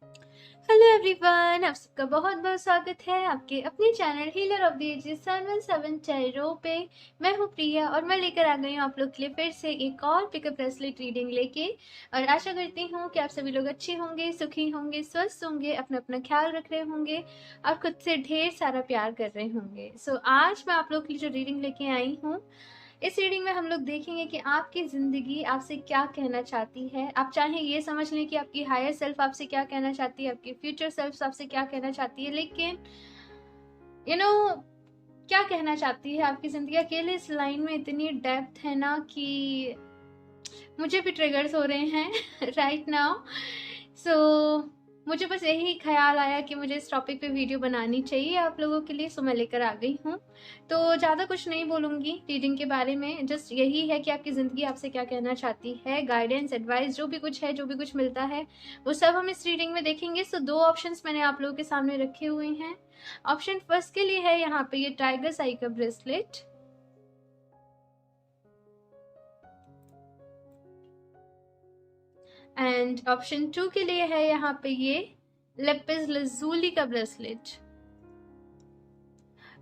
Hello everyone, आप सबका बहुत बहुत स्वागत है आपके अपने channel healer of the ages 717 tarot पे। मैं हूँ प्रिया और मैं लेकर आ गई हूँ आप लोग के लिए फिर से एक और पिकअप ब्रेसलेट रीडिंग लेके। और आशा करती हूँ कि आप सभी लोग अच्छे होंगे, सुखी होंगे, स्वस्थ होंगे, अपना अपना ख्याल रख रहे होंगे और खुद से ढेर सारा प्यार कर रहे होंगे। सो आज मैं आप लोग के लिए जो रीडिंग लेके आई हूँ, इस रीडिंग में हम लोग देखेंगे कि आपकी ज़िंदगी आपसे क्या कहना चाहती है। आप चाहे ये समझ लें कि आपकी हायर सेल्फ आपसे क्या कहना चाहती है, आपकी फ्यूचर सेल्फ आपसे क्या कहना चाहती है, लेकिन यू नो क्या कहना चाहती है आपकी ज़िंदगी। अकेले इस लाइन में इतनी डेप्थ है ना कि मुझे भी ट्रिगर्स हो रहे हैं राइट नाउ। सो मुझे बस यही ख्याल आया कि मुझे इस टॉपिक पे वीडियो बनानी चाहिए आप लोगों के लिए, सो मैं लेकर आ गई हूँ। तो ज़्यादा कुछ नहीं बोलूँगी रीडिंग के बारे में, जस्ट यही है कि आपकी ज़िंदगी आपसे क्या कहना चाहती है। गाइडेंस, एडवाइस जो भी कुछ है, जो भी कुछ मिलता है वो सब हम इस रीडिंग में देखेंगे। सो दो ऑप्शंस मैंने आप लोगों के सामने रखे हुए हैं। ऑप्शन फर्स्ट के लिए है यहाँ पे ये टाइगर साई का ब्रेसलेट, एंड ऑप्शन 2 के लिए है यहाँ पे ये लेपिस लजूली का ब्रेसलेट।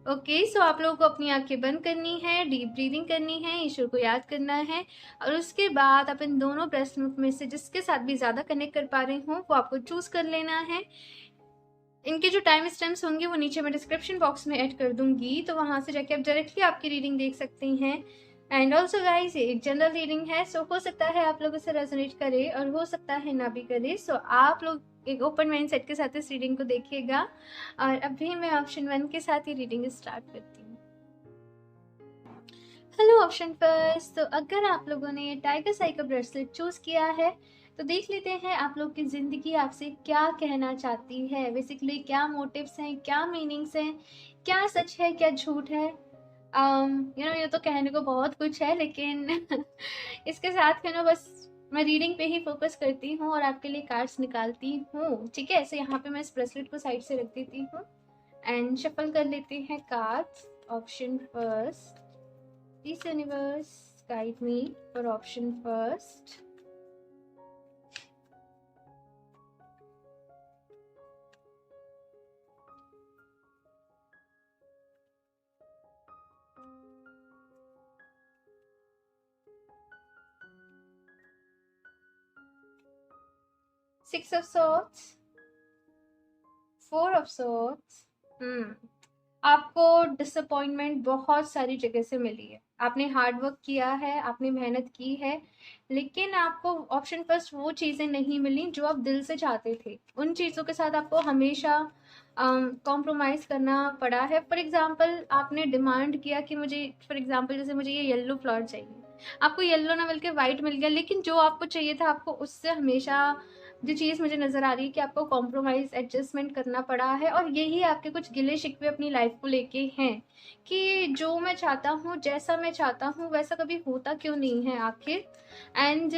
ओके, सो आप लोगों को अपनी आंखें बंद करनी है, डीप ब्रीदिंग करनी है, ईश्वर को याद करना है और उसके बाद आप इन दोनों ब्रेसलेट में से जिसके साथ भी ज़्यादा कनेक्ट कर पा रहे हो वो आपको चूज कर लेना है। इनके जो टाइम स्टैम्प्स होंगे वो नीचे मैं डिस्क्रिप्शन बॉक्स में ऐड कर दूंगी, तो वहां से जाके आप डायरेक्टली आपकी रीडिंग देख सकते हैं। एंड ऑल्सो गाइस, ये एक जनरल रीडिंग है, सो हो सकता है आप लोगों से रेजोनेट करे और हो सकता है ना भी करे। सो आप लोग एक ओपन माइंड सेट के साथ इस रीडिंग को देखिएगा। और अभी मैं ऑप्शन 1 के साथ ही रीडिंग स्टार्ट करती हूँ। हेलो ऑप्शन फर्स्ट, तो अगर आप लोगों ने टाइगर साई का ब्रेसलेट चूज किया है तो देख लेते हैं आप लोग की जिंदगी आपसे क्या कहना चाहती है। बेसिकली क्या मोटिव्स हैं, क्या मीनिंग्स हैं, क्या सच है, क्या झूठ है। ये तो कहने को बहुत कुछ है, लेकिन इसके साथ बस मैं रीडिंग पे ही फोकस करती हूँ और आपके लिए कार्ड्स निकालती हूँ। ठीक है, ऐसे यहाँ पे मैं इस ब्रेसलेट को साइड से रख देती हूँ एंड शफल कर लेते हैं cards. Option first, Please universe guide me for option first. Six of Swords, Four of Swords. आपको डिसअपॉइंटमेंट बहुत सारी जगह से मिली है। आपने हार्ड वर्क किया है, आपने मेहनत की है, लेकिन आपको ऑप्शन फर्स्ट वो चीज़ें नहीं मिली जो आप दिल से चाहते थे। उन चीज़ों के साथ आपको हमेशा कॉम्प्रोमाइज़ करना पड़ा है। फॉर एग्जांपल, आपने डिमांड किया कि मुझे, फॉर एग्जांपल जैसे मुझे ये येलो फ्लावर चाहिए, आपको येलो ना मिल के वाइट मिल गया, लेकिन जो आपको चाहिए था आपको उससे हमेशा जो चीज़ मुझे नज़र आ रही है कि आपको कॉम्प्रोमाइज़ एडजस्टमेंट करना पड़ा है। और यही आपके कुछ गिले शिकवे अपनी लाइफ को लेके हैं कि जो मैं चाहता हूँ, जैसा मैं चाहता हूँ वैसा कभी होता क्यों नहीं है आखिर, एंड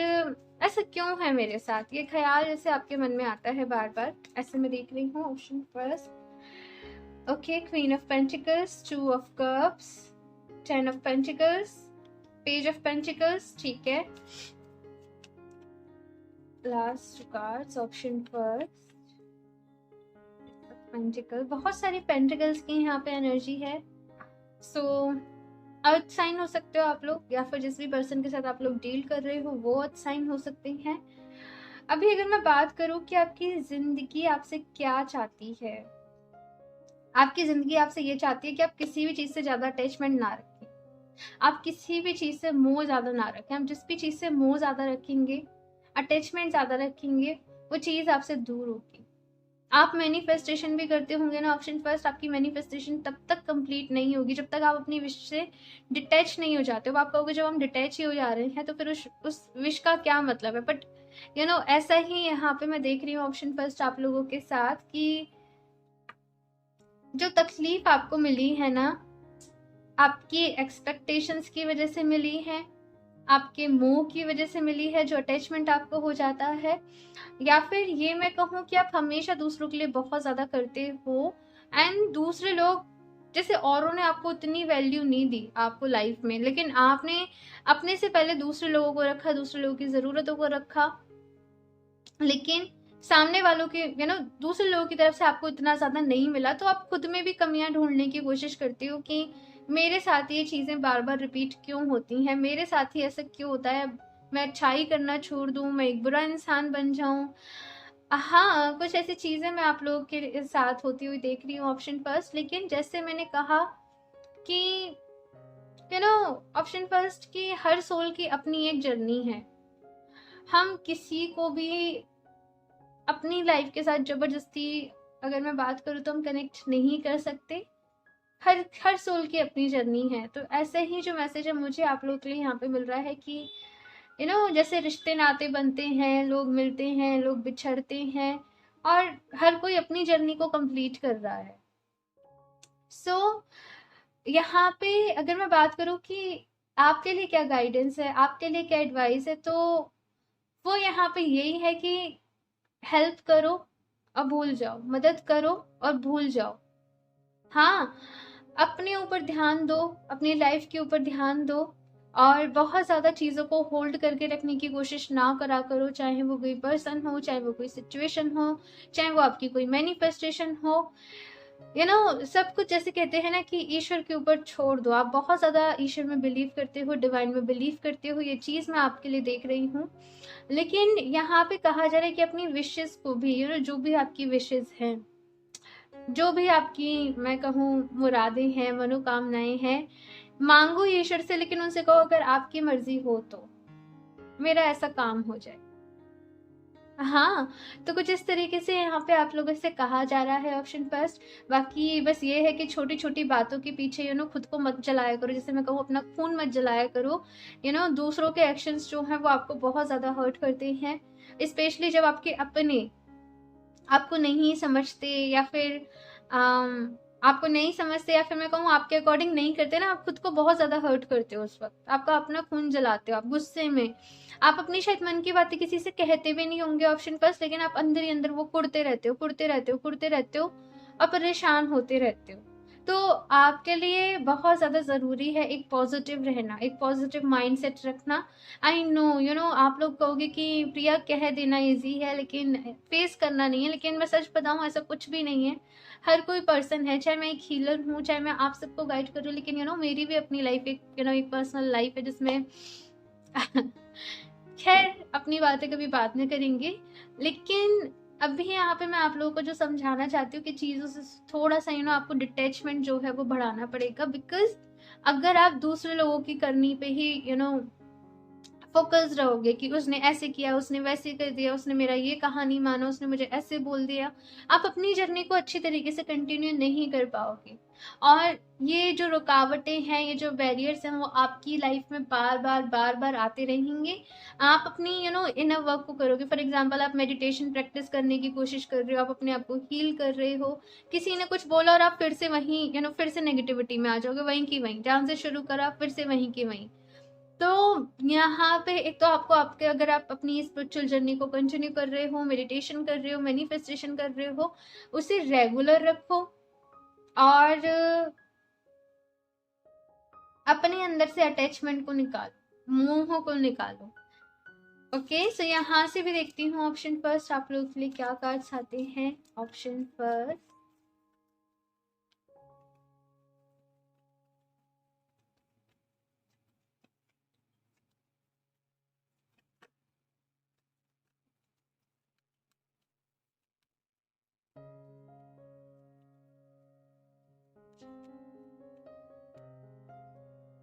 ऐसा क्यों है मेरे साथ। ये ख्याल जैसे आपके मन में आता है बार बार, ऐसे मैं देख रही हूँ। Option first, okay, queen of pentacles, two of cups, 10 of pentacles, page of pentacles. ठीक है, last cards, option first, pentacle. बहुत सारी पेंटिकल्स की यहाँ पे एनर्जी है। सो अर्थ साइन हो सकते हो आप लोग, या फिर जिस भी पर्सन के साथ आप लोग डील कर रहे हो वो अर्थ साइन हो सकते हैं। अभी अगर मैं बात करूं कि आपकी जिंदगी आपसे क्या चाहती है, आपकी जिंदगी आपसे ये चाहती है कि आप किसी भी चीज से ज्यादा अटैचमेंट ना रखें, आप किसी भी चीज से मोह ज्यादा ना रखें। आप जिस भी चीज से मोह ज्यादा रखेंगे, अटैचमेंट ज्यादा रखेंगे, वो चीज आपसे दूर होगी। आप मैनिफेस्टेशन भी करते होंगे ना ऑप्शन फर्स्ट, आपकी मैनिफेस्टेशन तब तक कंप्लीट नहीं होगी जब तक आप अपनी विश से डिटैच नहीं हो जाते हो। आप कहोगे जब हम डिटैच ही हो जा रहे हैं तो फिर उस विश का क्या मतलब है। बट ऐसा ही यहाँ पे मैं देख रही हूँ ऑप्शन फर्स्ट आप लोगों के साथ कि जो तकलीफ आपको मिली है ना, आपकी एक्सपेक्टेशंस की वजह से मिली है, आपके मोह की वजह से मिली है, जो अटैचमेंट आपको हो जाता है, या फिर ये मैं कहूँ कि आप हमेशा दूसरों के लिए बहुत ज्यादा करते हो एंड दूसरे लोग, जैसे औरों ने आपको उतनी वैल्यू नहीं दी आपको लाइफ में, लेकिन आपने अपने से पहले दूसरे लोगों को रखा, दूसरे लोगों की जरूरतों को रखा। लेकिन सामने वालों के दूसरे लोगों की तरफ से आपको इतना ज़्यादा नहीं मिला, तो आप खुद में भी कमियां ढूंढने की कोशिश करती हो कि मेरे साथ ये चीज़ें बार बार रिपीट क्यों होती हैं, मेरे साथ ही ऐसा क्यों होता है, मैं अच्छाई करना छोड़ दूं, मैं एक बुरा इंसान बन जाऊं। हाँ, कुछ ऐसी चीज़ें मैं आप लोगों के साथ होती हुई देख रही हूँ ऑप्शन फर्स्ट। लेकिन जैसे मैंने कहा कि ऑप्शन फर्स्ट की हर सोल की अपनी एक जर्नी है। हम किसी को भी अपनी लाइफ के साथ जबरदस्ती, अगर मैं बात करूँ तो हम कनेक्ट नहीं कर सकते। हर हर सोल की अपनी जर्नी है। तो ऐसे ही जो मैसेज है मुझे आप लोगों के लिए यहाँ पे मिल रहा है कि जैसे रिश्ते नाते बनते हैं, लोग मिलते हैं, लोग बिछड़ते हैं, और हर कोई अपनी जर्नी को कंप्लीट कर रहा है। सो यहाँ पे अगर मैं बात करूँ कि आपके लिए क्या गाइडेंस है, आपके लिए क्या एडवाइस है, तो वो यहाँ पे यही है कि हेल्प करो और भूल जाओ, मदद करो और भूल जाओ। हाँ, अपने ऊपर ध्यान दो, अपनी लाइफ के ऊपर ध्यान दो, और बहुत ज़्यादा चीज़ों को होल्ड करके रखने की कोशिश ना करा करो, चाहे वो कोई पर्सन हो, चाहे वो कोई सिचुएशन हो, चाहे वो आपकी कोई मैनिफेस्टेशन हो। सब कुछ जैसे कहते हैं ना कि ईश्वर के ऊपर छोड़ दो। आप बहुत ज़्यादा ईश्वर में बिलीव करते हो, डिवाइन में बिलीव करते हो, ये चीज़ मैं आपके लिए देख रही हूँ। लेकिन यहाँ पे कहा जा रहा है कि अपनी विशेस को भी जो भी आपकी विशेस हैं, जो भी आपकी मैं कहूँ मुरादें हैं, मनोकामनाएं हैं, मांगो ईश्वर से, लेकिन उनसे कहो अगर आपकी मर्जी हो तो मेरा ऐसा काम हो जाए। हाँ, तो कुछ इस तरीके से यहाँ पे आप लोगों से कहा जा रहा है ऑप्शन फर्स्ट। बाकी बस ये है कि छोटी छोटी बातों के पीछे खुद को मत जलाया करो। जैसे मैं कहूँ, अपना खून मत जलाया करो। दूसरों के एक्शंस जो हैं वो आपको बहुत ज़्यादा हर्ट करते हैं, स्पेशली जब आपके अपने आपको नहीं समझते, या फिर आपको नहीं समझते, या फिर मैं कहूँ आपके अकॉर्डिंग नहीं करते ना, आप खुद को बहुत ज़्यादा हर्ट करते हो। उस वक्त आपका अपना खून जलाते हो, आप गुस्से में, आप अपनी शायद मन की बातें किसी से कहते भी नहीं होंगे ऑप्शन फर्स्ट, लेकिन आप अंदर ही अंदर वो कुड़ते रहते हो, कुड़ते रहते हो, कुड़ते रहते हो, और परेशान होते रहते हो। तो आपके लिए बहुत ज़्यादा ज़रूरी है एक पॉजिटिव रहना, एक पॉजिटिव माइंडसेट रखना। आई नो आप लोग कहोगे कि प्रिया कह देना इजी है लेकिन फेस करना नहीं है, लेकिन मैं सच बताऊं ऐसा कुछ भी नहीं है। हर कोई पर्सन है, चाहे मैं एक हीलर हूँ, चाहे मैं आप सबको गाइड कर रही हूँ, लेकिन मेरी भी अपनी लाइफ एक एक पर्सनल लाइफ है जिसमें खैर अपनी बातें कभी बाद में करेंगे। लेकिन अभी यहाँ पे मैं आप लोगों को जो समझाना चाहती हूँ कि चीज़ों से थोड़ा सा आपको डिटैचमेंट जो है वो बढ़ाना पड़ेगा। बिकॉज अगर आप दूसरे लोगों की करनी पे ही फोकस रहोगे कि उसने ऐसे किया, उसने वैसे कर दिया, उसने मेरा ये कहा नहीं माना, उसने मुझे ऐसे बोल दिया, आप अपनी जर्नी को अच्छी तरीके से कंटिन्यू नहीं कर पाओगे। और ये जो रुकावटें हैं, ये जो बैरियर्स हैं, वो आपकी लाइफ में बार बार आते रहेंगे। आप अपनी इनर वर्क को करोगे। फॉर एग्जाम्पल, आप मेडिटेशन प्रैक्टिस करने की कोशिश कर रहे हो, आप अपने आप को हील कर रहे हो, किसी ने कुछ बोला और आप फिर से वहीं फिर से नेगेटिविटी में आ जाओगे, वहीं की वहीं, जहाँ से शुरू करा फिर से वहीं की वहीं। तो यहाँ पे एक तो आपको आपके, अगर आप अपनी स्पिरिचुअल जर्नी को कंटिन्यू कर रहे हो, मेडिटेशन कर रहे हो, मैनिफेस्टेशन कर रहे हो, उसे रेगुलर रखो, और अपने अंदर से अटैचमेंट को निकालो, मोह को निकालो। ओके, सो यहाँ से भी देखती हूँ ऑप्शन फर्स्ट आप लोग के लिए क्या कार्ड्स आते हैं। Option first,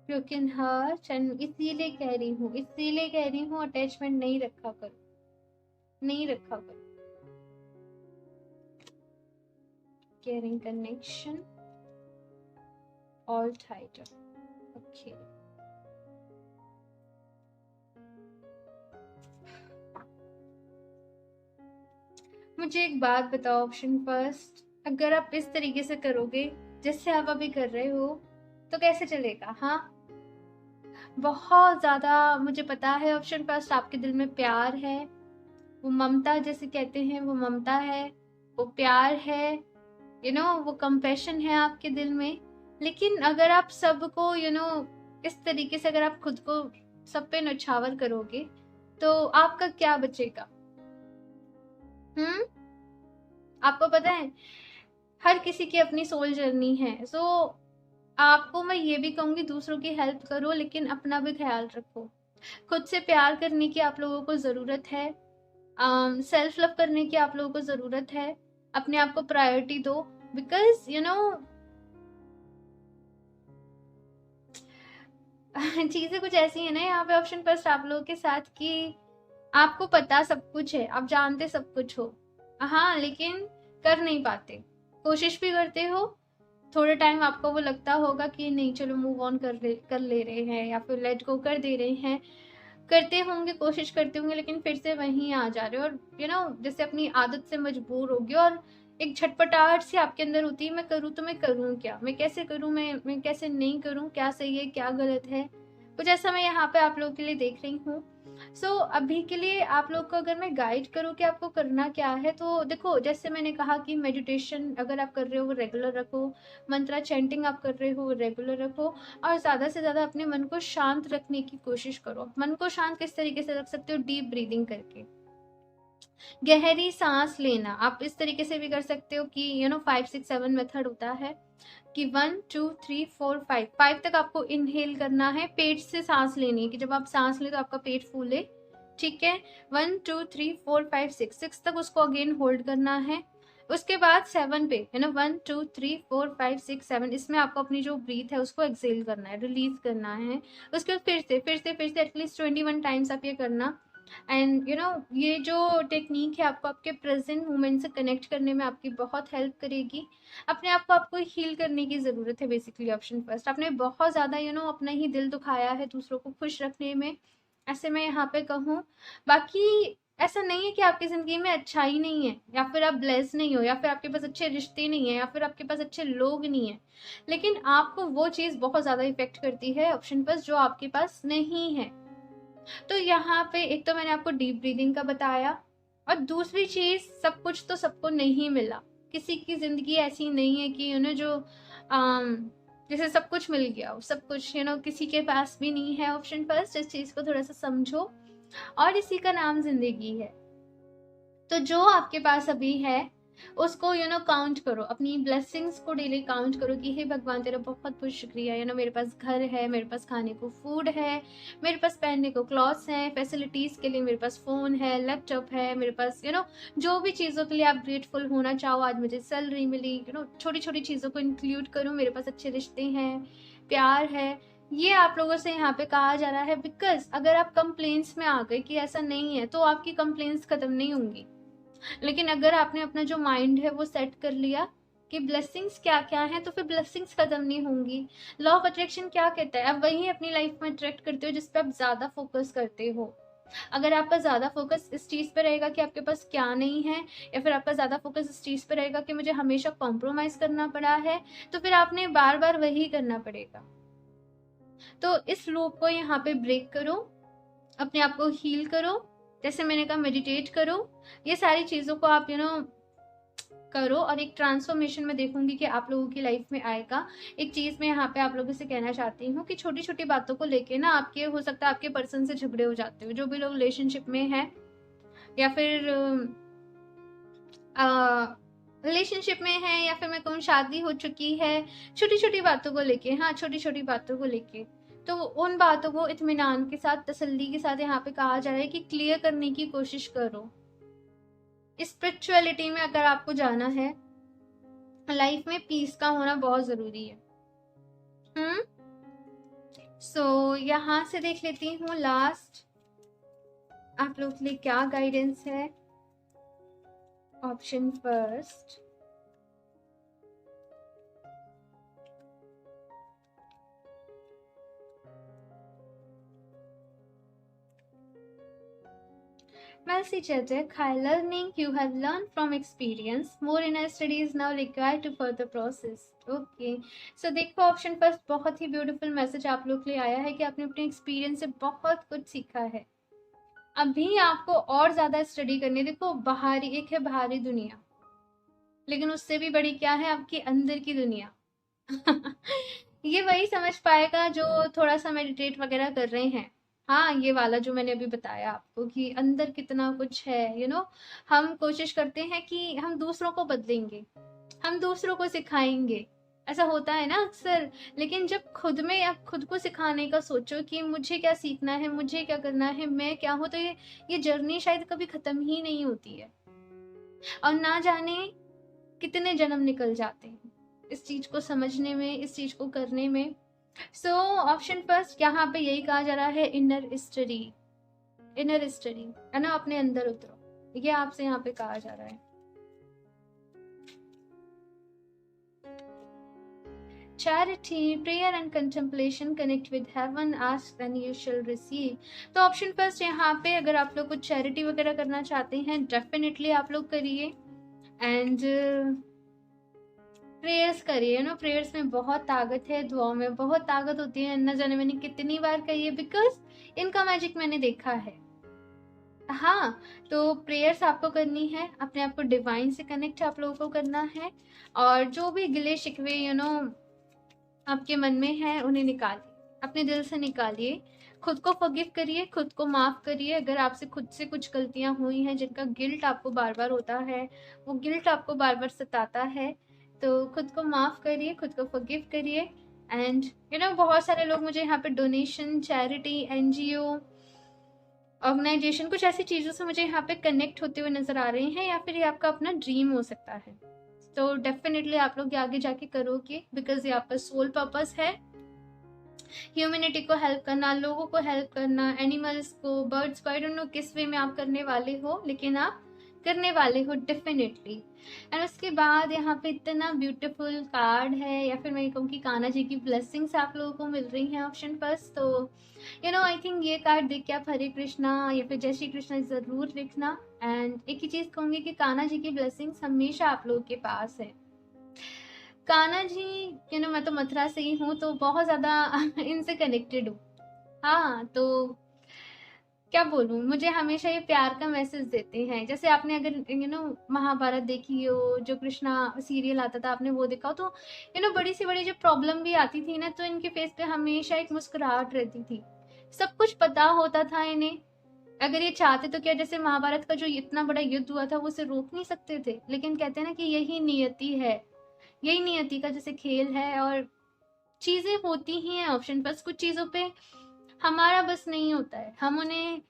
broken heart, and इसीलिए कह रही हूँ अटैचमेंट नहीं रखा करो, नहीं रखा करो। Caring connection, all title. Okay, मुझे एक बात बताओ ऑप्शन फर्स्ट, अगर आप इस तरीके से करोगे जैसे आप अभी कर रहे हो तो कैसे चलेगा? हाँ, बहुत ज्यादा मुझे पता है ऑप्शन फर्स्ट, आपके दिल में प्यार है, वो ममता जैसे कहते हैं, वो ममता है, वो प्यार है, वो कंपैशन है आपके दिल में। लेकिन अगर आप सबको इस तरीके से अगर आप खुद को सब पे न्यौछावर करोगे तो आपका क्या बचेगा? आपको पता है हर किसी की अपनी सोल जर्नी है। सो आपको मैं ये भी कहूंगी दूसरों की हेल्प करो लेकिन अपना भी ख्याल रखो। खुद से प्यार करने की आप लोगों को जरूरत है। सेल्फ लव करने की आप लोगों को जरूरत है। अपने आप को प्रायोरिटी दो। बिकॉज चीजें कुछ ऐसी है ना यहाँ पे ऑप्शन फर्स्ट आप लोगों के साथ कि आपको पता सब कुछ है, आप जानते सब कुछ हो, हाँ, लेकिन कर नहीं पाते। कोशिश भी करते हो, थोड़े टाइम आपको वो लगता होगा कि नहीं चलो मूव ऑन कर ले रहे हैं या फिर लेट गो कर दे रहे हैं, करते होंगे, कोशिश करते होंगे, लेकिन फिर से वहीं आ जा रहे हो और जैसे अपनी आदत से मजबूर हो गए और एक झटपटाहट सी आपके अंदर होती है, मैं करूँ तो मैं करूँ क्या, मैं कैसे करूँ, मैं कैसे नहीं करूँ, क्या सही है क्या गलत है, कुछ ऐसा मैं यहाँ पे आप लोगों के लिए देख रही हूँ। सो अभी के लिए आप लोग को अगर मैं गाइड करूँ कि आपको करना क्या है, तो देखो जैसे मैंने कहा कि मेडिटेशन अगर आप कर रहे हो वो रेगुलर रखो, मंत्रा चैंटिंग आप कर रहे हो वो रेगुलर रखो, और ज़्यादा से ज़्यादा अपने मन को शांत रखने की कोशिश करो। मन को शांत किस तरीके से रख सकते हो? डीप ब्रीदिंग करके, गहरी सांस लेना। आप इस तरीके से भी कर सकते हो कि 5 6 7 मेथड होता है कि 1 2 3 4 5 तक आपको इनहेल करना है, पेट से सांस लेनी है कि जब आप सांस ले तो आपका पेट फूले, ठीक है। 1 2 3 4 5 6 तक उसको अगेन होल्ड करना है। उसके बाद 7 पे 1 2 3 4 5 6 7 इसमें आपको अपनी जो ब्रीथ है उसको एक्सेल करना है, रिलीज करना है। उसके बाद फिर से एटलीस्ट 21 टाइम्स आप ये करना। एंड ये जो टेक्निक है आपको आपके प्रेजेंट मोमेंट से कनेक्ट करने में आपकी बहुत हेल्प करेगी। अपने आप को आपको हील करने की ज़रूरत है बेसिकली। ऑप्शन फर्स्ट, आपने बहुत ज़्यादा अपना ही दिल दुखाया है दूसरों को खुश रखने में, ऐसे मैं यहाँ पे कहूँ। बाकी ऐसा नहीं है कि आपकी ज़िंदगी में अच्छाई नहीं है, या फिर आप ब्लेस नहीं हो, या फिर आपके पास अच्छे रिश्ते नहीं है, या फिर आपके पास अच्छे लोग नहीं है, लेकिन आपको वो चीज़ बहुत ज़्यादा इफेक्ट करती है ऑप्शन फर्स्ट जो आपके पास नहीं है। तो यहाँ पे एक तो मैंने आपको डीप ब्रीदिंग का बताया, और दूसरी चीज सब कुछ तो सबको नहीं मिला। किसी की जिंदगी ऐसी नहीं है कि जो जैसे सब कुछ मिल गया हो, सब कुछ किसी के पास भी नहीं है। ऑप्शन फर्स्ट, इस चीज को थोड़ा सा समझो, और इसी का नाम जिंदगी है। तो जो आपके पास अभी है उसको काउंट करो, अपनी ब्लेसिंग्स को डेली काउंट करो कि हे भगवान तेरा बहुत बहुत शुक्रिया, मेरे पास घर है, मेरे पास खाने को फूड है, मेरे पास पहनने को क्लॉथ्स हैं, फैसिलिटीज के लिए मेरे पास फोन है, लैपटॉप है, मेरे पास जो भी चीज़ों के लिए आप ग्रेटफुल होना चाहो, आज मुझे सैलरी मिली, छोटी छोटी चीज़ों को इंक्लूड करो, मेरे पास अच्छे रिश्ते हैं, प्यार है, ये आप लोगों से यहाँ पे कहा जा रहा है। बिकॉज अगर आप कंप्लेंट्स में आ गए कि ऐसा नहीं है, तो आपकी कंप्लेंट्स खत्म नहीं होंगी। लेकिन अगर आपने अपना जो माइंड है वो सेट कर लिया कि ब्लेसिंग्स क्या क्या है, तो फिर ब्लेसिंग्स खत्म नहीं होंगी। लॉ ऑफ अट्रैक्शन क्या कहता है? आप वही अपनी लाइफ में अट्रैक्ट करते हो जिस पे आप ज्यादा फोकस करते हो। अगर आपका ज्यादा फोकस इस चीज पे रहेगा कि आपके पास क्या नहीं है, या फिर आपका ज्यादा फोकस इस चीज पे रहेगा कि मुझे हमेशा कॉम्प्रोमाइज करना पड़ा है, तो फिर आपने बार बार वही करना पड़ेगा। तो इस लूप को यहाँ पे ब्रेक करो, अपने आप को हील करो, जैसे मैंने कहा मेडिटेट करो, ये सारी चीज़ों को आप करो, और एक ट्रांसफॉर्मेशन में देखूंगी कि आप लोगों की लाइफ में आएगा। एक चीज़ मैं यहाँ पे आप लोगों से कहना चाहती हूँ कि छोटी छोटी बातों को लेके ना आपके हो सकता है आपके पर्सन से झगड़े हो जाते हो, जो भी लोग रिलेशनशिप में है, या फिर रिलेशनशिप में है, या फिर मैं कहूँ शादी हो चुकी है, छोटी छोटी बातों को लेके, हाँ छोटी छोटी बातों को लेके, तो उन बातों को इत्मीनान के साथ, तसल्ली के साथ यहाँ पे कहा जा रहा है कि क्लियर करने की कोशिश करो। स्पिरिचुअलिटी में अगर आपको जाना है, लाइफ में पीस का होना बहुत जरूरी है। सो यहाँ से देख लेती हूँ लास्ट आप लोग के लिए क्या गाइडेंस है। Option first, Mercy Chetak, high learning you have learned from experience. More inner study is now required to further process. Okay. So देखो ऑप्शन फर्स्ट बहुत ही ब्यूटीफुल मैसेज आप लोग के लिए आया है कि आपने अपने एक्सपीरियंस से बहुत कुछ सीखा है। अभी आपको और ज्यादा स्टडी करनी है। देखो बाहरी एक है बाहरी दुनिया, लेकिन उससे भी बड़ी क्या है? आपकी अंदर की दुनिया। ये वही समझ पाएगा जो थोड़ा सा मेडिटेट वगैरह कर रहे हैं। हाँ, ये वाला जो मैंने अभी बताया आपको कि अंदर कितना कुछ है, हम कोशिश करते हैं कि हम दूसरों को बदलेंगे, हम दूसरों को सिखाएंगे, ऐसा होता है ना अक्सर। लेकिन जब खुद में आप खुद को सिखाने का सोचो कि मुझे क्या सीखना है, मुझे क्या करना है, मैं क्या हूँ, तो ये जर्नी शायद कभी खत्म ही नहीं होती है, और ना जाने कितने जन्म निकल जाते हैं इस चीज को समझने में, इस चीज को करने में। सो ऑप्शन फर्स्ट यहाँ पे यही कहा जा रहा है, इनर स्टडी। इनर स्टडी है ना, अपने अंदर उतरो, ये आपसे यहाँ पे कहा जा रहा है। Charity, prayer and contemplation connect with heaven, ask and you shall receive। तो ऑप्शन फर्स्ट यहाँ पे, अगर आप लोग कुछ चैरिटी वगैरह करना चाहते हैं, डेफिनेटली आप लोग करिए, एंड प्रेयर्स करिए। प्रेयर्स में बहुत ताकत है, दुआओं में बहुत ताकत होती है, न जाने मैंने कितनी बार कही है, बिकॉज इनका मैजिक मैंने देखा है। हाँ, तो प्रेयर्स आपको करनी है, अपने आप को डिवाइन से कनेक्ट आप लोगों को करना है, और जो भी गिले शिकवे आपके मन में है उन्हें निकालिए, अपने दिल से निकालिए, खुद को फॉरगिव करिए, खुद को माफ करिए। अगर आपसे खुद से कुछ गलतियां हुई हैं जिनका गिल्ट आपको बार बार होता है, वो गिल्ट आपको बार बार सताता है, तो खुद को माफ करिए, खुद को फॉरगिव करिए। एंड बहुत सारे लोग मुझे यहाँ पे डोनेशन, चैरिटी, एनजीओ, ऑर्गेनाइजेशन, कुछ ऐसी चीज़ों से मुझे यहाँ पे कनेक्ट होते हुए नजर आ रहे हैं, या फिर ये आपका अपना ड्रीम हो सकता है। तो डेफिनेटली आप लोग आगे जाके करोगे, बिकॉज ये आपका सोल पर्पस है, ह्यूमैनिटी को हेल्प करना, लोगों को हेल्प करना, एनिमल्स को, बर्ड्स को, आई डोंट नो किस वे में आप करने वाले हो, लेकिन आप करने वाले हो डेफिनेटली। एंड उसके बाद यहाँ पे इतना ब्यूटीफुल कार्ड है, या फिर मैं कहूँ कि कान्हा जी की ब्लेसिंग्स आप लोगों को मिल रही हैं ऑप्शन फर्स्ट। तो आई थिंक ये कार्ड देख के आप हरे कृष्णा या फिर जय श्री कृष्णा जरूर लिखना। एंड एक ही चीज कहूंगी कि कान्हा जी की ब्लेसिंग्स हमेशा आप लोगों के पास है। कान्हा जी मैं तो मथुरा से ही हूँ, तो बहुत ज्यादा इनसे कनेक्टेड हूँ। हाँ, तो क्या बोलूं, मुझे हमेशा ये प्यार का मैसेज देते हैं। जैसे आपने अगर महाभारत देखी हो, जो कृष्णा सीरियल आता था, आपने वो देखा हो, तो बड़ी से बड़ी जो प्रॉब्लम भी आती थी ना, तो इनके फेस पे हमेशा एक मुस्कुराहट रहती थी। सब कुछ पता होता था इन्हें, अगर ये चाहते तो क्या, जैसे महाभारत का जो इतना बड़ा युद्ध हुआ था वो उसे रोक नहीं सकते थे, लेकिन कहते हैं ना कि यही नियति है, यही नियति का जैसे खेल है, और चीजें होती ही हैं ऑप्शन बस, कुछ चीजों पे हमारा बस नहीं होता है, हम उन्हें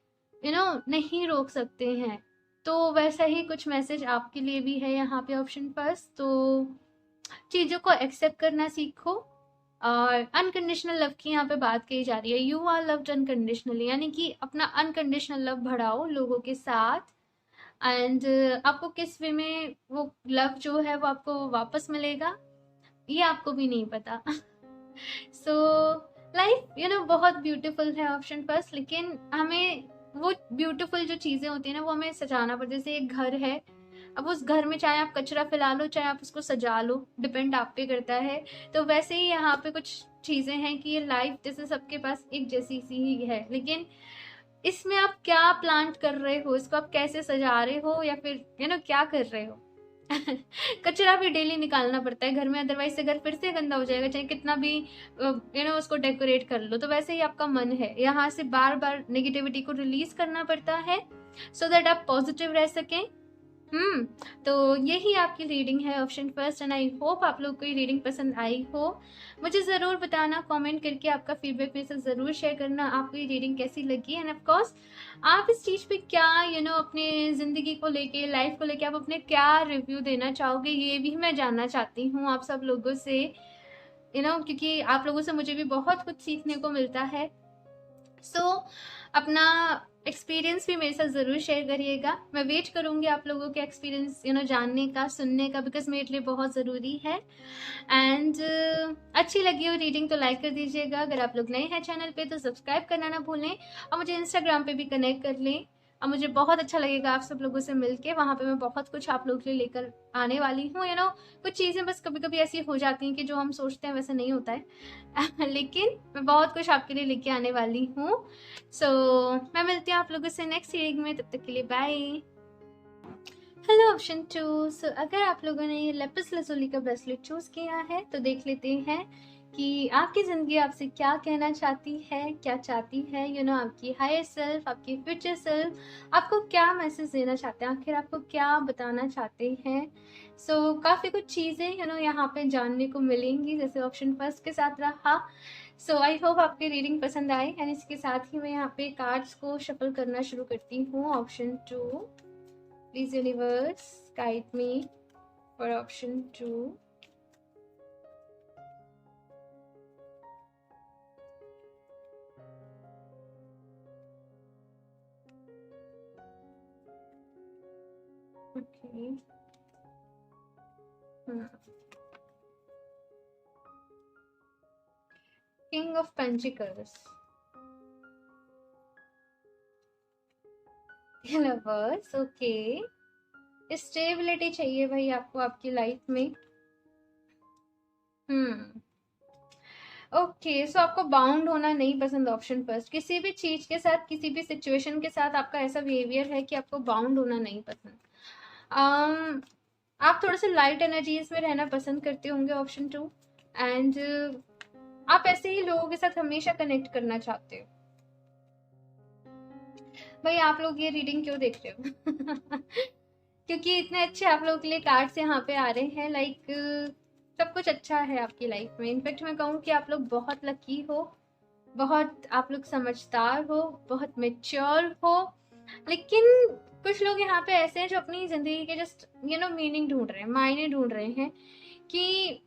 नहीं रोक सकते हैं। तो वैसा ही कुछ मैसेज आपके लिए भी है यहाँ पे ऑप्शन फर्स्ट। तो चीजों को एक्सेप्ट करना सीखो, और अनकंडीशनल लव की यहाँ पे बात कही जा रही है, यू आर लव्ड अनकंडीशनली, यानी कि अपना अनकंडीशनल लव बढ़ाओ लोगों के साथ। एंड आपको किस वे में वो लव जो है वो आपको वापस मिलेगा, ये आपको भी नहीं पता। सो लाइफ बहुत ब्यूटीफुल है ऑप्शन फर्स्ट, लेकिन हमें वो ब्यूटीफुल जो चीजें होती है ना, वो हमें सजाना पड़ता है। जैसे एक घर है, अब उस घर में चाहे आप कचरा फैला लो, चाहे आप उसको सजा लो, डिपेंड आप पे करता है। तो वैसे ही यहाँ पे कुछ चीजें हैं कि ये लाइफ जैसे सबके पास एक जैसी सी ही है, लेकिन इसमें आप क्या प्लांट कर रहे हो, इसको आप कैसे सजा रहे हो, या फिर क्या कर रहे हो। कचरा भी डेली निकालना पड़ता है घर में, अदरवाइज से घर फिर से गंदा हो जाएगा, चाहे कितना भी उसको डेकोरेट कर लो। तो वैसे ही आपका मन है, यहाँ से बार बार नेगेटिविटी को रिलीज करना पड़ता है, सो दैट आप पॉजिटिव रह सकें। तो यही आपकी रीडिंग है option first, and I hope आप लोग को ये रीडिंग पसंद आई हो। मुझे ज़रूर बताना कमेंट करके, आपका फीडबैक मेरे साथ ज़रूर शेयर करना, आपको ये रीडिंग कैसी लगी। एंड ऑफ कोर्स आप इस चीज़ पे क्या अपने ज़िंदगी को लेके, लाइफ को लेके आप अपने क्या रिव्यू देना चाहोगे, ये भी मैं जानना चाहती हूँ आप सब लोगों से, क्योंकि आप लोगों से मुझे भी बहुत कुछ सीखने को मिलता है। सो अपना एक्सपीरियंस भी मेरे साथ ज़रूर शेयर करिएगा, मैं वेट करूँगी आप लोगों के एक्सपीरियंस जानने का, सुनने का, बिकॉज मेरे लिए बहुत ज़रूरी है। एंड अच्छी लगी हो रीडिंग तो लाइक कर दीजिएगा, अगर आप लोग नए हैं चैनल पे तो सब्सक्राइब करना ना भूलें, और मुझे इंस्टाग्राम पे भी कनेक्ट कर लें, और मुझे बहुत अच्छा लगेगा आप सब लोगों से मिलके। वहाँ पे मैं बहुत कुछ आप लोगों के लिए लेकर आने वाली हूँ। कुछ चीज़ें बस कभी कभी ऐसी हो जाती हैं कि जो हम सोचते हैं वैसा नहीं होता है लेकिन मैं बहुत कुछ आपके लिए लेके आने वाली हूँ। सो मैं मिलती हूँ आप लोगों से नेक्स्ट रीडिंग में, तब तक के लिए बाय। Hello option 2। सो अगर आप लोगों ने ये लेपिस लजुली का ब्रेसलेट चूज किया है तो देख लेते हैं कि आपकी ज़िंदगी आपसे क्या कहना चाहती है, क्या चाहती है, आपकी हायर सेल्फ, आपकी फ्यूचर सेल्फ आपको क्या मैसेज देना चाहते हैं, आखिर आपको क्या बताना चाहते हैं। काफ़ी कुछ चीज़ें यहाँ पे जानने को मिलेंगी, जैसे ऑप्शन फर्स्ट के साथ रहा। आई होप आपकी रीडिंग पसंद आए, एंड इसके साथ ही मैं यहाँ पे कार्ड्स को शफल करना शुरू करती हूँ। Option 2, please universe guide me for option 2। Okay. King of Pentacles. Lovers, okay. Stability चाहिए भाई आपको आपकी लाइफ में। ओके, सो आपको बाउंड होना नहीं पसंद। ऑप्शन फर्स्ट, किसी भी चीज के साथ, किसी भी सिचुएशन के साथ आपका ऐसा बिहेवियर है कि आपको बाउंड होना नहीं पसंद। आप थोड़ा सा लाइट एनर्जीज में रहना पसंद करते होंगे। ऑप्शन 2, एंड आप ऐसे ही लोगों के साथ हमेशा कनेक्ट करना चाहते हो। भाई आप लोग ये रीडिंग क्यों देख रहे हो? क्योंकि इतने अच्छे आप लोगों के लिए कार्ड्स यहाँ पे आ रहे हैं। लाइक सब कुछ अच्छा है आपकी लाइफ में। इनफैक्ट मैं कहूँ कि आप लोग बहुत लकी हो, बहुत आप लोग समझदार हो, बहुत मेच्योर हो। लेकिन कुछ लोग यहाँ पे ऐसे हैं जो अपनी जिंदगी के जस्ट मीनिंग ढूंढ रहे हैं, मायने ढूंढ रहे हैं कि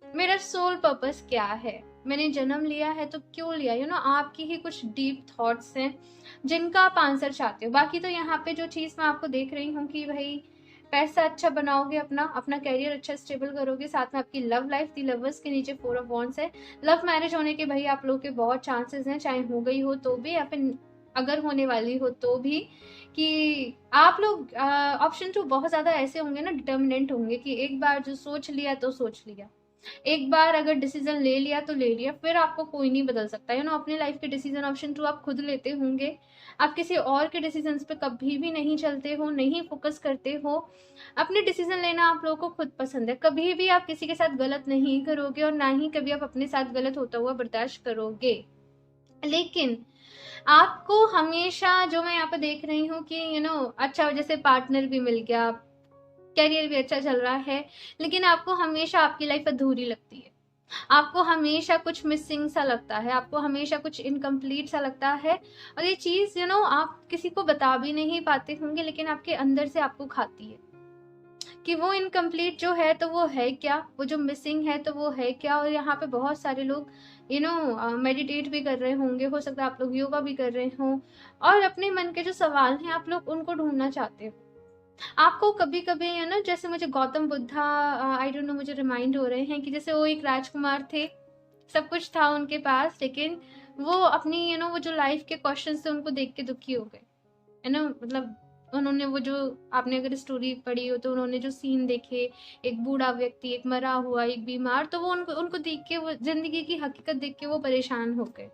मेरा सोल पर्पस क्या है, मैंने जन्म लिया है तो क्यों लिया। आपकी ही कुछ डीप थॉट्स हैं जिनका आप आंसर चाहते हो। बाकी तो यहाँ पे जो चीज मैं आपको देख रही हूँ कि भाई पैसा अच्छा बनाओगे, अपना अपना कैरियर अच्छा स्टेबल करोगे, साथ में आपकी लव लाइफ, दी लवर्स के नीचे 4 ऑफ वॉन्ड्स है। लव मैरिज होने के भाई आप लोग के बहुत चांसेस हैं, चाहे हो गई हो तो भी या फिर अगर होने वाली हो तो भी। कि आप लोग ऑप्शन 2 बहुत ज्यादा ऐसे होंगे ना, डिटर्मिनेंट होंगे कि एक बार जो सोच लिया तो सोच लिया, एक बार अगर डिसीजन ले लिया तो ले लिया, फिर आपको कोई नहीं बदल सकता। अपने लाइफ के डिसीजन ऑप्शन 2 आप खुद लेते होंगे। आप किसी और के डिसीजन पे कभी भी नहीं चलते हो, नहीं फोकस करते हो। अपने डिसीजन लेना आप लोगों को खुद पसंद है। कभी भी आप किसी के साथ गलत नहीं करोगे और ना ही कभी आप अपने साथ गलत होता हुआ बर्दाश्त करोगे। लेकिन आपको हमेशा, जो मैं यहाँ पे देख रही हूँ कि अच्छा जैसे पार्टनर भी मिल गया, कैरियर भी अच्छा चल रहा है, लेकिन आपको हमेशा आपकी लाइफ अधूरी लगती है। आपको हमेशा कुछ मिसिंग सा लगता है, आपको हमेशा कुछ इनकम्प्लीट सा लगता है। और ये चीज आप किसी को बता भी नहीं पाते होंगे, लेकिन आपके अंदर से आपको खाती है कि वो इनकम्प्लीट जो है तो वो है क्या, वो जो मिसिंग है तो वो है क्या। और यहाँ पे बहुत सारे लोग मेडिटेट भी कर रहे होंगे, हो सकता है आप लोग योगा भी कर रहे हो, और अपने मन के जो सवाल हैं आप लोग उनको ढूंढना चाहते हो। आपको कभी कभी जैसे मुझे Gautam Buddha I don't know मुझे रिमाइंड हो रहे हैं कि जैसे वो एक राजकुमार थे, सब कुछ था उनके पास, लेकिन वो अपनी वो जो लाइफ के क्वेश्चन थे उनको देख के दुखी हो गए। मतलब उन्होंने वो जो, आपने अगर स्टोरी पढ़ी हो तो उन्होंने जो सीन देखे, एक बूढ़ा व्यक्ति, एक मरा हुआ, एक बीमार, तो वो उनको उनको देख के, वो जिंदगी की हकीकत देख के वो परेशान हो गए।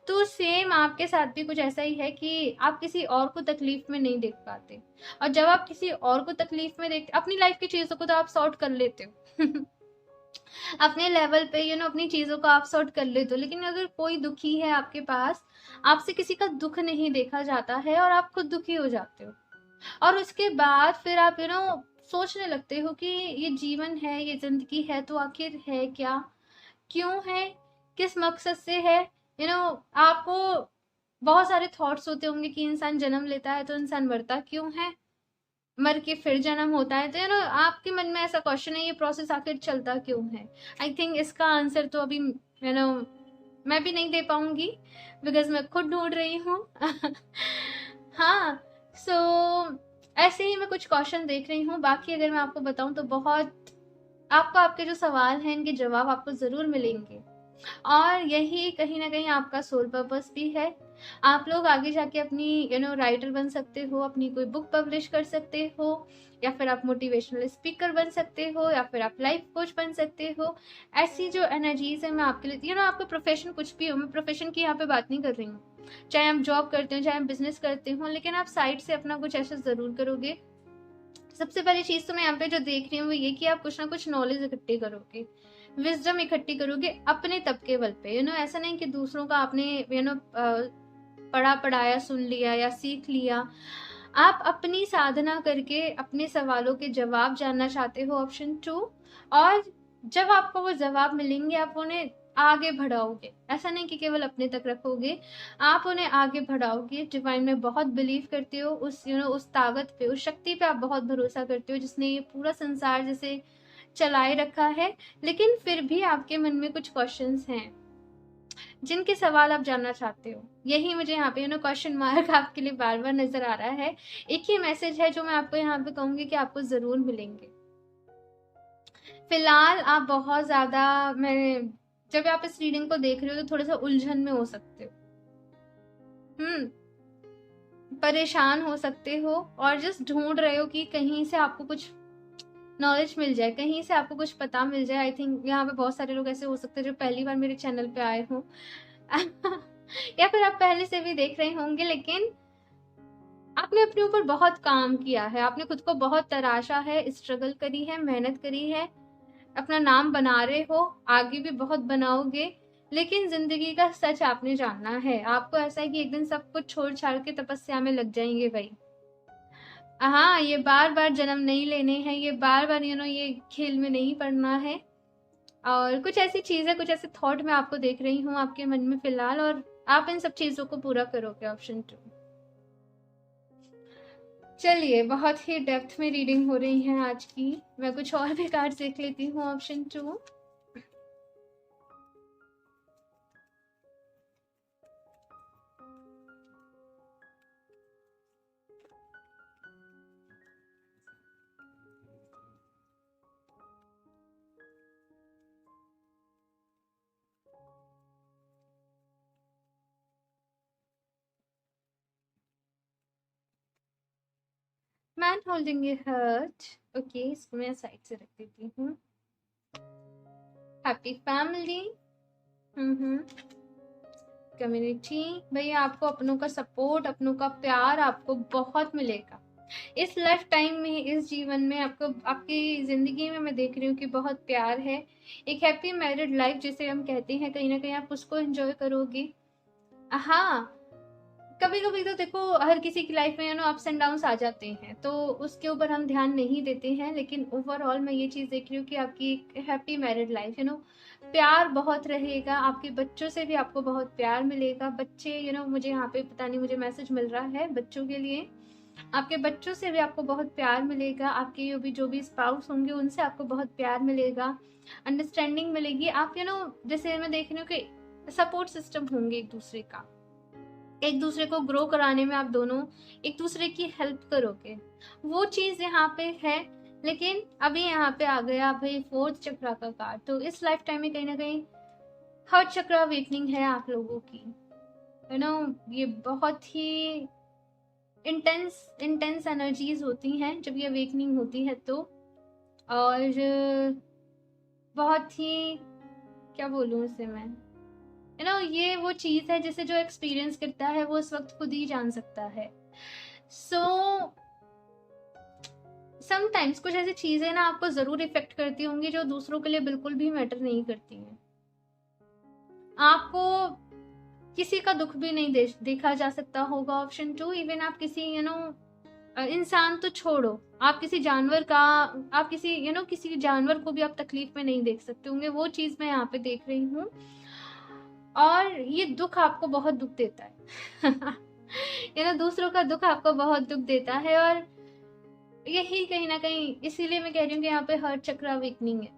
तो सेम आपके साथ भी कुछ ऐसा ही है कि आप किसी और को तकलीफ में नहीं देख पाते, और जब आप किसी और को तकलीफ में देखते, अपनी लाइफ की चीजों को तो आप सॉर्ट कर लेते हो अपने लेवल पे अपनी चीजों को आप सॉर्ट कर लेते हो, लेकिन अगर कोई दुखी है आपके पास, आपसे किसी का दुख नहीं देखा जाता है और आप खुद दुखी हो जाते हो। और उसके बाद फिर आप सोचने लगते हो कि ये जीवन है, ये जिंदगी है तो आखिर है क्या, क्यों है, किस मकसद से है। आपको बहुत सारे थॉट्स होते होंगे कि इंसान जन्म लेता है तो इंसान मरता क्यों है, मर के फिर जन्म होता है, तो आपके मन में ऐसा क्वेश्चन है, ये प्रोसेस आखिर चलता क्यों है। आई थिंक इसका आंसर तो अभी मैं भी नहीं दे पाऊंगी, बिकॉज मैं खुद ढूंढ रही हूँ हाँ, ऐसे ही मैं कुछ क्वेश्चन देख रही हूँ। बाकी अगर मैं आपको बताऊं तो बहुत आपको, आपके जो सवाल हैं इनके जवाब आपको जरूर मिलेंगे, और यही कहीं ना कहीं आपका सोल पर्पस भी है। आप लोग आगे जाके अपनी राइटर बन सकते हो, अपनी कोई बुक पब्लिश कर सकते हो, या फिर आप मोटिवेशनल स्पीकर बन सकते हो, या फिर आप लाइफ कोच बन सकते हो। ऐसी जो एनर्जीज है मैं आपके लिए, आपका प्रोफेशन कुछ भी हो, मैं प्रोफेशन की यहाँ पे बात नहीं कर रही हूँ, चाहे आप जॉब करते हो, चाहे आप बिजनेस करते हो, लेकिन आप साइड से अपना कुछ ऐसा जरूर करोगे। सबसे पहली चीज तो मैं यहाँ पे जो देख रही हूँ वो ये कि आप कुछ ना कुछ नॉलेज इकट्ठी करोगे, विजडम इकट्ठी करोगे अपने तबके बल पे। ऐसा नहीं कि दूसरों का आपने पढ़ा पढ़ाया सुन लिया या सीख लिया। आप अपनी साधना करके अपने सवालों के जवाब जानना चाहते हो, ऑप्शन 2। और जब आपको वो जवाब मिलेंगे आप उन्हें आगे बढ़ाओगे, ऐसा नहीं कि केवल अपने तक रखोगे, आप उन्हें आगे बढ़ाओगे। डिवाइन में बहुत बिलीव करते हो, उस ताकत पे, उस शक्ति पे आप बहुत भरोसा करते हो जिसने ये पूरा संसार जैसे चलाए रखा है। लेकिन फिर भी आपके मन में कुछ क्वेश्चंस हैं जिनके सवाल आप जानना चाहते हो। यही मुझे यहाँ पे क्वेश्चन मार्क आपके लिए बार बार नजर आ रहा है। एक ही मैसेज है जो मैं आपको यहाँ पे कहूंगी कि आपको जरूर मिलेंगे। फिलहाल आप बहुत ज्यादा, मैं जब आप इस रीडिंग को देख रहे हो तो थोड़ा सा उलझन में हो सकते हो, परेशान हो सकते हो और जस्ट ढूंढ रहे हो कि कहीं से आपको कुछ नॉलेज मिल जाए, कहीं से आपको कुछ पता मिल जाए। आई थिंक यहाँ पे बहुत सारे लोग ऐसे हो सकते हैं जो पहली बार मेरे चैनल पे आए हो या फिर आप पहले से भी देख रहे होंगे, लेकिन आपने अपने ऊपर बहुत काम किया है, आपने खुद को बहुत तराशा है, स्ट्रगल करी है, मेहनत करी है, अपना नाम बना रहे हो, आगे भी बहुत बनाओगे। लेकिन जिंदगी का सच आपने जानना है। आपको ऐसा है कि एक दिन सब कुछ छोड़ छाड़ के तपस्या में लग जाएंगे भाई। हाँ, ये बार बार जन्म नहीं लेने हैं, ये बार बार ये खेल में नहीं पड़ना है। और कुछ ऐसी चीजें, कुछ ऐसे थॉट मैं आपको देख रही हूँ आपके मन में फिलहाल, और आप इन सब चीजों को पूरा करोगे, ऑप्शन 2। चलिए, बहुत ही डेप्थ में रीडिंग हो रही है आज की। मैं कुछ और भी कार्ड देख लेती हूँ, option 2। Man holding a heart. Okay, इसको मैं साइड से रख देती हूँ। Happy family. कम्युनिटी। भैया आपको अपनों का सपोर्ट, अपनों का प्यार आपको बहुत मिलेगा इस लाइफ टाइम में, इस जीवन में। आपको आपकी जिंदगी में मैं देख रही हूँ कि बहुत प्यार है। एक हैप्पी मैरिड लाइफ जिसे हम कहते हैं, कहीं ना कहीं आप उसको एंजॉय करोगे। हाँ, कभी कभी तो देखो हर किसी की लाइफ में अप्स एंड डाउन्स आ जाते हैं, तो उसके ऊपर हम ध्यान नहीं देते हैं। लेकिन ओवरऑल मैं ये चीज देख रही हूँ कि आपकी एक हैप्पी मैरिड लाइफ, प्यार बहुत रहेगा। आपके बच्चों से भी आपको बहुत प्यार मिलेगा। बच्चे, मुझे यहाँ पे पता नहीं, मुझे मैसेज मिल रहा है बच्चों के लिए। आपके बच्चों से भी आपको बहुत प्यार मिलेगा। आपके जो भी स्पाउस होंगे उनसे आपको बहुत प्यार मिलेगा, अंडरस्टैंडिंग मिलेगी। आप जैसे मैं देख रही हूँ कि सपोर्ट सिस्टम होंगे एक दूसरे का, एक दूसरे को ग्रो कराने में आप दोनों एक दूसरे की हेल्प करोगे। वो चीज यहाँ पे है। लेकिन अभी यहाँ पे आ गया भाई फोर्थ चक्र का कार्ड। तो इस लाइफ टाइम में कहीं ना कहीं हर चक्र अवेकनिंग है आप लोगों की। ये बहुत ही इंटेंस एनर्जीज होती हैं जब ये अवेकनिंग होती है तो। और बहुत ही, क्या बोलूं इसे मैं, ये वो चीज है जिसे जो एक्सपीरियंस करता है वो उस वक्त खुद ही जान सकता है। सो समटाइम्स कुछ ऐसी चीजें ना आपको जरूर इफेक्ट करती होंगी जो दूसरों के लिए बिल्कुल भी मैटर नहीं करती हैं। आपको किसी का दुख भी नहीं देखा जा सकता होगा, ऑप्शन 2। इवन आप किसी इंसान तो छोड़ो, आप किसी जानवर का, आप किसी जानवर को भी आप तकलीफ में नहीं देख सकते होंगे। वो चीज मैं यहाँ पे देख रही हूँ। और ये दुख आपको बहुत दुख देता है दूसरों का दुख आपको बहुत दुख देता है। और यही कहीं ना कहीं, इसीलिए मैं कह रही हूँ कि यहाँ पे हर चक्र अवेकनिंग है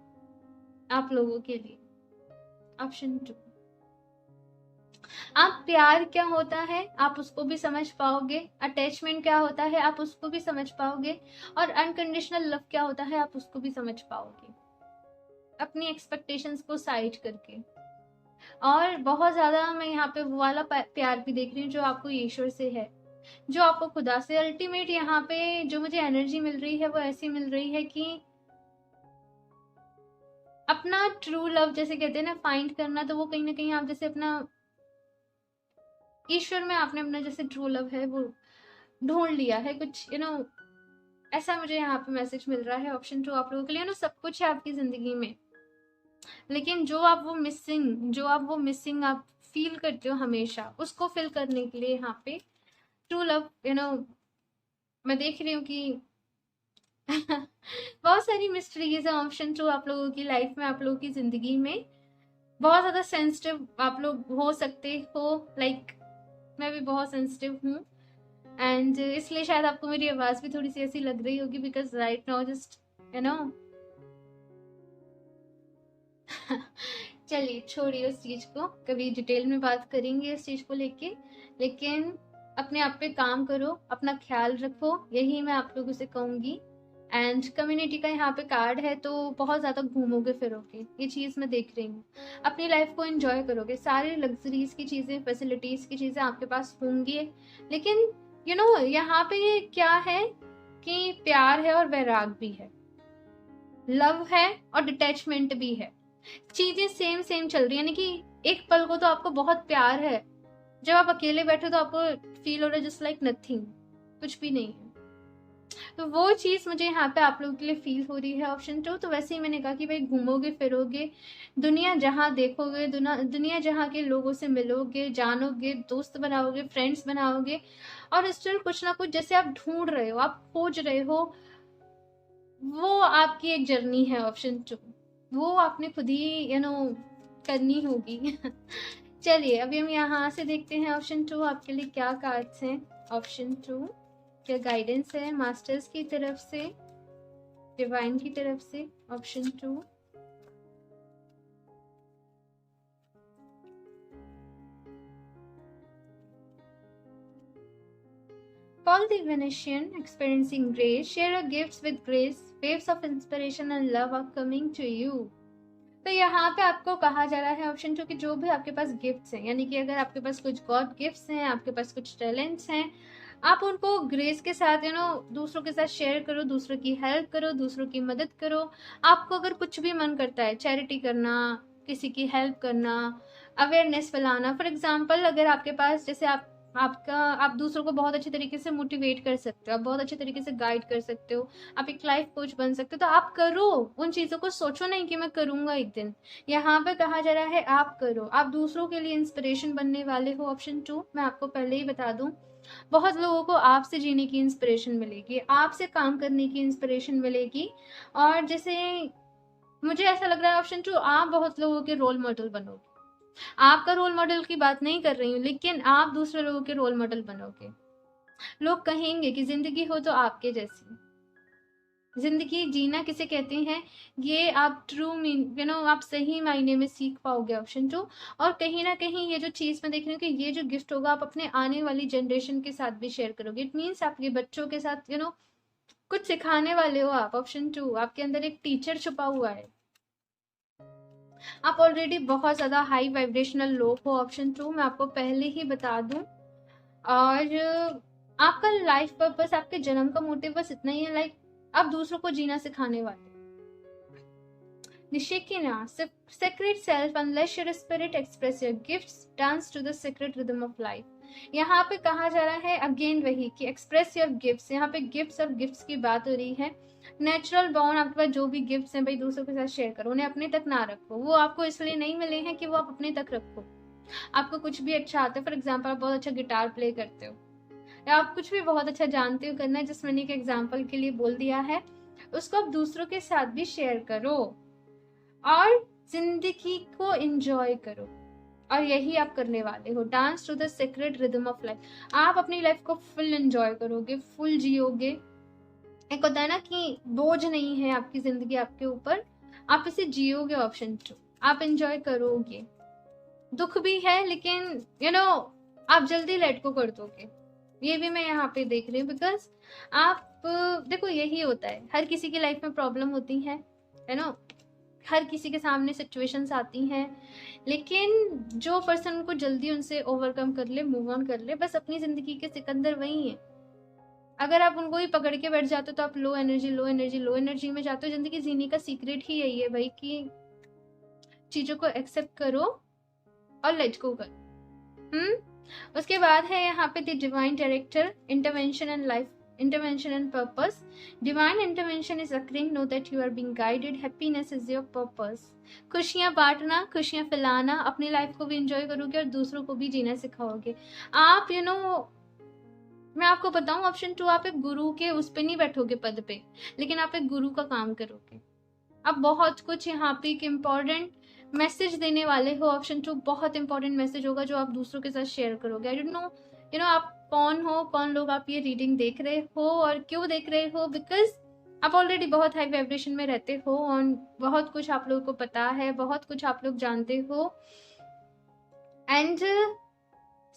आप लोगों के लिए, ऑप्शन 2। आप प्यार क्या होता है आप उसको भी समझ पाओगे, अटैचमेंट क्या होता है आप उसको भी समझ पाओगे, और अनकंडीशनल लव क्या होता है आप उसको भी समझ पाओगे, अपनी एक्सपेक्टेशंस को साइड करके। और बहुत ज्यादा मैं यहाँ पे वो वाला प्यार भी देख रही हूँ जो आपको ईश्वर से है, जो आपको खुदा से। अल्टीमेट यहाँ पे जो मुझे एनर्जी मिल रही है वो ऐसी मिल रही है कि अपना ट्रू लव जैसे कहते हैं ना, फाइंड करना, तो वो कहीं ना कहीं आप जैसे अपना ईश्वर में आपने अपना जैसे ट्रू लव है वो ढूंढ लिया है कुछ, ऐसा मुझे यहाँ पे मैसेज मिल रहा है, ऑप्शन 2 आप लोगों के लिए। सब कुछ है आपकी जिंदगी में, लेकिन जो आप वो मिसिंग आप फील करते हो हमेशा, उसको फिल करने के लिए यहाँ पे ट्रू लव मैं देख रही हूँ कि बहुत सारी मिस्ट्रीज है ऑप्शन टू आप लोगों की लाइफ में, आप लोगों की जिंदगी में बहुत ज्यादा सेंसिटिव आप लोग हो सकते हो। लाइक मैं भी बहुत सेंसिटिव हूँ, एंड इसलिए शायद आपको मेरी आवाज भी थोड़ी सी ऐसी लग रही होगी, because right now just you know चलिए छोड़िए उस चीज को, कभी डिटेल में बात करेंगे इस चीज को लेके। लेकिन अपने आप पे काम करो, अपना ख्याल रखो, यही मैं आप लोगों से कहूंगी। एंड कम्युनिटी का यहाँ पे कार्ड है, तो बहुत ज्यादा घूमोगे फिरोगे, ये चीज मैं देख रही हूँ। अपनी लाइफ को एंजॉय करोगे, सारी लग्जरीज की चीजें, फैसिलिटीज की चीजें आपके पास होंगी। लेकिन यहाँ पे ये क्या है कि प्यार है और वैराग भी है, लव है और डिटैचमेंट भी है, चीजें सेम सेम चल रही है। यानी कि एक पल को तो आपको बहुत प्यार है, जब आप अकेले बैठे तो आपको फील हो रहा है जस्ट लाइक नथिंग, कुछ भी नहीं है। तो वो चीज मुझे यहाँ पे आप लोगों के लिए फील हो रही है ऑप्शन टू। तो वैसे ही मैंने कहा कि भाई घूमोगे फिरोगे, दुनिया जहाँ देखोगे, दुनिया जहाँ के लोगों से मिलोगे, जानोगे, दोस्त बनाओगे, फ्रेंड्स बनाओगे, और स्टिल कुछ ना कुछ जैसे आप ढूंढ रहे हो, आप खोज रहे हो, वो आपकी एक जर्नी है ऑप्शन टू, वो आपने खुद ही करनी होगी। चलिए अभी हम यहाँ से देखते हैं ऑप्शन टू आपके लिए क्या कार्ड्स हैं। ऑप्शन टू क्या गाइडेंस है मास्टर्स की तरफ से, डिवाइन की तरफ से। Option two Paul the Venetian, experiencing grace, share your gifts with grace, waves of inspiration and love are coming to you। तो यहाँ पे आपको कहा जा रहा है ऑप्शन टू कि जो भी आपके पास गिफ्ट्स हैं, यानी कि अगर आपके पास कुछ गॉड गिफ्ट्स हैं, आपके पास कुछ टैलेंट्स हैं, आप उनको ग्रेस के साथ दूसरों के साथ शेयर करो, दूसरों की हेल्प करो, दूसरों की मदद करो। आपको अगर कुछ भी मन करता है, चैरिटी करना, किसी की हेल्प करना, अवेयरनेस फैलाना, फॉर एग्जाम्पल अगर आपके पास जैसे आप दूसरों को बहुत अच्छे तरीके से मोटिवेट कर सकते हो, आप बहुत अच्छे तरीके से गाइड कर सकते हो, आप एक लाइफ कोच बन सकते हो, तो आप करो उन चीजों को। सोचो नहीं कि मैं करूंगा एक दिन, यहाँ पे कहा जा रहा है आप करो, आप दूसरों के लिए इंस्पिरेशन बनने वाले हो। ऑप्शन टू मैं आपको पहले ही बता दूं, बहुत लोगों को आपसे जीने की इंस्पिरेशन मिलेगी, आपसे काम करने की इंस्पिरेशन मिलेगी। और जैसे मुझे ऐसा लग रहा है ऑप्शन टू आप बहुत लोगों के रोल मॉडल बनोगे। आपका रोल मॉडल की बात नहीं कर रही हूँ, लेकिन आप दूसरे लोगों के रोल मॉडल बनोगे। लोग कहेंगे कि जिंदगी हो तो आपके जैसी, जिंदगी जीना किसे कहते हैं, ये आप आप सही मायने में सीख पाओगे। ऑप्शन टू और कहीं ना कहीं ये जो चीज मैं देख रही हूँ कि ये जो गिफ्ट होगा आप अपने आने वाली जनरेशन के साथ भी शेयर करोगे। इट मीन्स आपके बच्चों के साथ कुछ सिखाने वाले हो आप। ऑप्शन टू आपके अंदर एक टीचर छुपा हुआ है, आप ऑलरेडी बहुत ज्यादा हाई वाइब्रेशनल लोग हो। ऑप्शन टू मैं आपको पहले ही बता दूं। और आपका लाइफ पर्पस, आपके जन्म का मोटिव बस इतना ही है, लाइक आप दूसरों को जीना सिखाने वाले। Nishikina, sacred self, unless your spirit express your gifts, dance to the sacred rhythm of life। यहाँ पे कहा जा रहा है अगेन वही कि एक्सप्रेस योर गिफ्ट्स, यहाँ पे गिफ्ट्स और गिफ्ट्स की बात हो रही है। नेचुरल बॉर्न, आपके पास जो भी गिफ्ट्स हैं भाई दूसरों के साथ शेयर करो, उन्हें अपने तक ना रखो। वो आपको इसलिए नहीं मिले हैं कि वो आप अपने तक रखो। आपको कुछ भी अच्छा आता है, फॉर एग्जाम्पल आप बहुत अच्छा गिटार प्ले करते हो, या आप कुछ भी बहुत अच्छा जानते हो करना, जिस मैंने एक एग्जाम्पल के लिए बोल दिया है, उसको आप दूसरों के साथ भी शेयर करो और जिंदगी को एंजॉय करो। और यही आप करने वाले हो, dance to the secret rhythm of life. आप अपनी लाइफ को फुल एंजॉय करोगे, फुल जियोगे। एक होता है ना कि बोझ नहीं है आपकी जिंदगी आपके ऊपर, आप इसे जियोगे। ऑप्शन टू आप एंजॉय करोगे, दुख भी है लेकिन आप जल्दी लेट को कर दोगे। ये भी मैं यहाँ पे देख रही हूँ, बिकॉज आप देखो यही होता है, हर किसी की लाइफ में प्रॉब्लम होती है हर किसी के सामने सिचुएशंस आती हैं, लेकिन जो पर्सन को जल्दी उनसे ओवरकम कर ले, मूव ऑन कर ले, बस अपनी जिंदगी के सिकंदर वही है। अगर आप उनको ही पकड़ के बैठ जाते हो तो आप लो एनर्जी में जाते हो। जिंदगी जीने का सीक्रेट ही यही है भाई कि चीजों को एक्सेप्ट करो और लेट गो करो। उसके बाद है यहाँ पे the divine director, intervention and life intervention and purpose. Divine intervention is occurring. Know that you are being guided. Happiness is your purpose. खुशियाँ बांटना, खुशियाँ फैलाना, अपनी लाइफ को भी इंजॉय करोगे और दूसरों को भी जीना सिखाओगे आप। मैं आपको बताऊं, ऑप्शन 2, आप एक गुरु के उस पे नहीं बैठोगे पद पे, लेकिन आप एक गुरु का काम करोगे। आप बहुत कुछ यहाँ पे एक इम्पोर्टेंट मैसेज देने वाले हो। ऑप्शन 2 बहुत इंपॉर्टेंट मैसेज होगा जो आप दूसरों के साथ शेयर करोगे। आई डोंट नो आप कौन हो, कौन लोग आप ये रीडिंग देख रहे हो और क्यों देख रहे हो, बिकॉज आप ऑलरेडी बहुत हाई वाइब्रेशन में रहते हो और बहुत कुछ आप लोगों को पता है, बहुत कुछ आप लोग जानते हो। एंड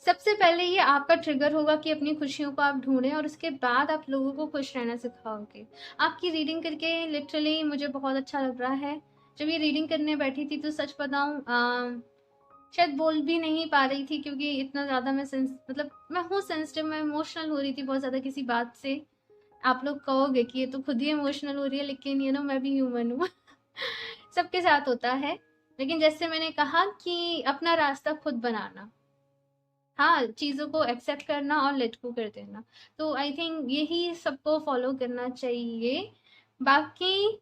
सबसे पहले ये आपका ट्रिगर होगा कि अपनी खुशियों को आप ढूंढें और उसके बाद आप लोगों को खुश रहना सिखाओगे। आपकी रीडिंग करके लिटरली मुझे बहुत अच्छा लग रहा है। जब ये रीडिंग करने बैठी थी तो सच बताऊं शायद बोल भी नहीं पा रही थी, क्योंकि इतना ज़्यादा मैं हूँ सेंसिटिव, मैं इमोशनल हो रही थी बहुत ज़्यादा किसी बात से। आप लोग कहोगे कि ये तो खुद ही इमोशनल हो रही है, लेकिन मैं भी ह्यूमन हूँ सबके साथ होता है। लेकिन जैसे मैंने कहा कि अपना रास्ता खुद बनाना, हाँ, चीज़ों को एक्सेप्ट करना और लेट गो कर देना। तो आई थिंक यही सबको फॉलो करना चाहिए। बाकी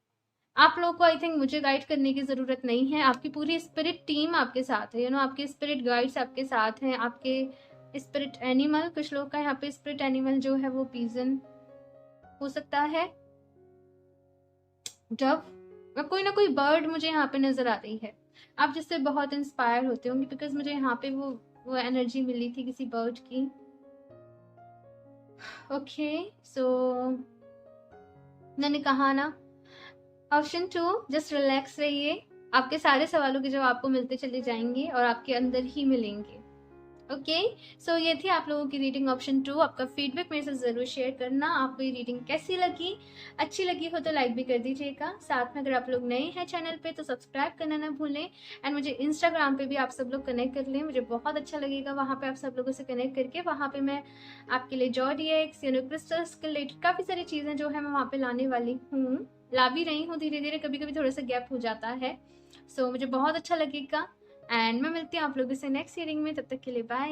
आप लोगों को आई थिंक मुझे गाइड करने की ज़रूरत नहीं है। आपकी पूरी स्पिरिट टीम आपके साथ है। आपके स्पिरिट गाइड्स आपके साथ हैं, आपके स्पिरिट एनिमल, कुछ लोग का यहाँ पे स्पिरिट एनिमल जो है वो पीजन हो सकता है, डव, कोई ना कोई बर्ड मुझे यहाँ पे नज़र आ रही है। आप जिससे बहुत इंस्पायर होते होंगे, बिकॉज मुझे यहाँ पे वो एनर्जी मिली थी किसी बर्ड की। ओके, सो मैंने कहा ना, ऑप्शन 2, जस्ट रिलैक्स रहिए। आपके सारे सवालों के जवाब आपको मिलते चले जाएंगे और आपके अंदर ही मिलेंगे। ओके, सो ये थी आप लोगों की रीडिंग ऑप्शन 2। आपका फीडबैक मेरे साथ ज़रूर शेयर करना। आपको ये रीडिंग कैसी लगी, अच्छी लगी हो तो लाइक भी कर दीजिएगा। साथ में अगर आप लोग नए हैं चैनल पे तो सब्सक्राइब करना ना भूलें। एंड मुझे इंस्टाग्राम पे भी आप सब लोग कनेक्ट कर लें, मुझे बहुत अच्छा लगेगा वहाँ पे आप सब लोगों से कनेक्ट करके। वहाँ पे मैं आपके लिए जॉडिएक्स क्रिस्टल्स के रिलेटेड काफ़ी सारी चीज़ें जो है मैं वहाँ पे लाने वाली हूँ, ला भी रही हूँ धीरे धीरे। कभी कभी थोड़ा सा गैप हो जाता है, सो मुझे बहुत अच्छा लगेगा। एंड मैं मिलती हूँ आप लोगों से नेक्स्ट रीडिंग में। तब तक के लिए बाय।